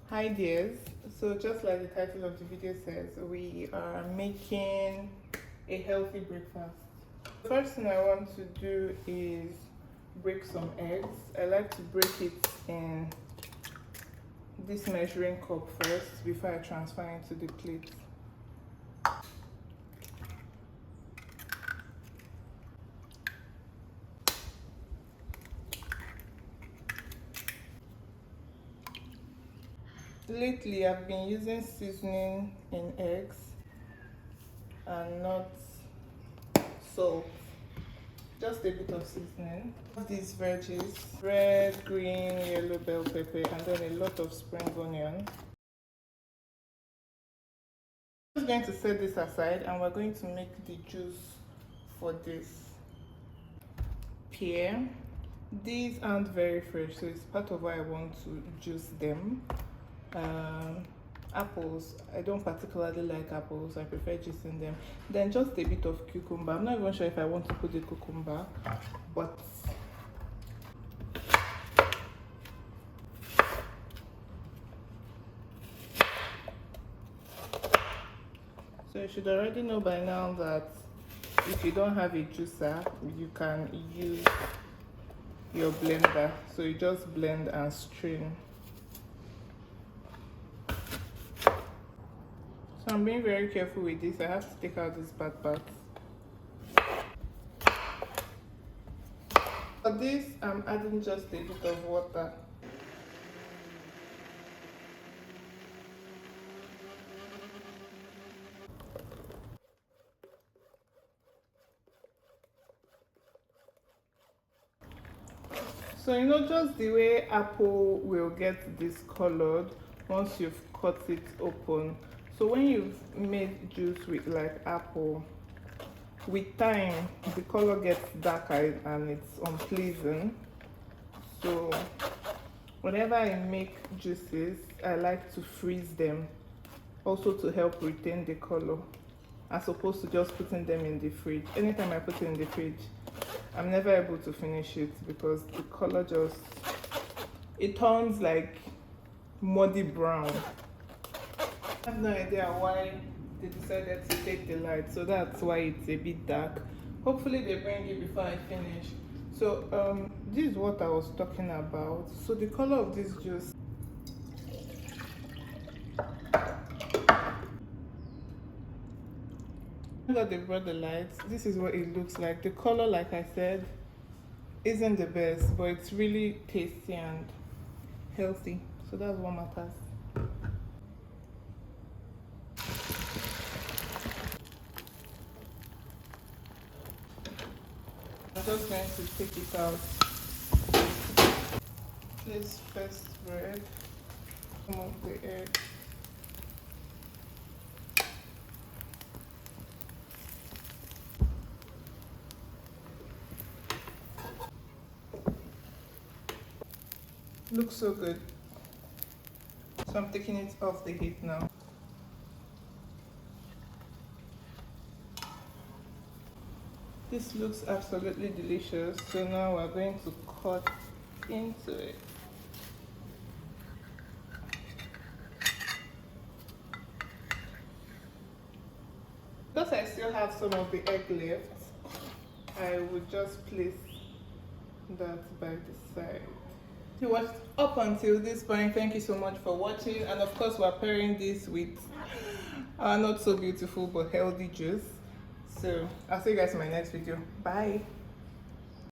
Hi dears, so just like the title of the video says, we are making a healthy breakfast. The first thing I want to do is break some eggs. I like to break it in this measuring cup first before I transfer into the plate. Lately I've been using seasoning in eggs and not salt, just a bit of seasoning. These veggies: red, green, yellow bell pepper, and then a lot of spring onion. I'm just going to set this aside and we're going to make the juice for this. Pear. These aren't very fresh, so it's part of why I want to juice them. Apples, I don't particularly like apples, I prefer juicing them. Then just a bit of cucumber. I'm not even sure if I want to put the cucumber, but so you should already know by now that if you don't have a juicer, you can use your blender. So you just blend and strain. So I'm being very careful with this. I have to take out this bad part. For this, I'm adding just a bit of water. So you know, just the way apple will get discolored once you've cut it open. So when you've made juice with like apple, with time the color gets darker and it's unpleasant. So whenever I make juices, I like to freeze them, also to help retain the color, as opposed to just putting them in the fridge. Anytime I put it in the fridge, I'm never able to finish it because the color just, it turns like muddy brown. I have no idea why they decided to take the light, so that's why it's a bit dark. Hopefully they bring it before I finish. So this is what I was talking about. So the color of this juice, now that they brought the lights, this is what it looks like. The color, like I said, isn't the best, but it's really tasty and healthy, so that's what matters. I'm just going to take it out. Let's first spread some of the egg. Looks so good. So I'm taking it off the heat now. This looks absolutely delicious. So now we're going to cut into it. Because I still have some of the egg left, I would just place that by the side. If you watched up until this point, thank you so much for watching. And of course, we're pairing this with our not so beautiful but healthy juice. So I'll see you guys in my next video. Bye.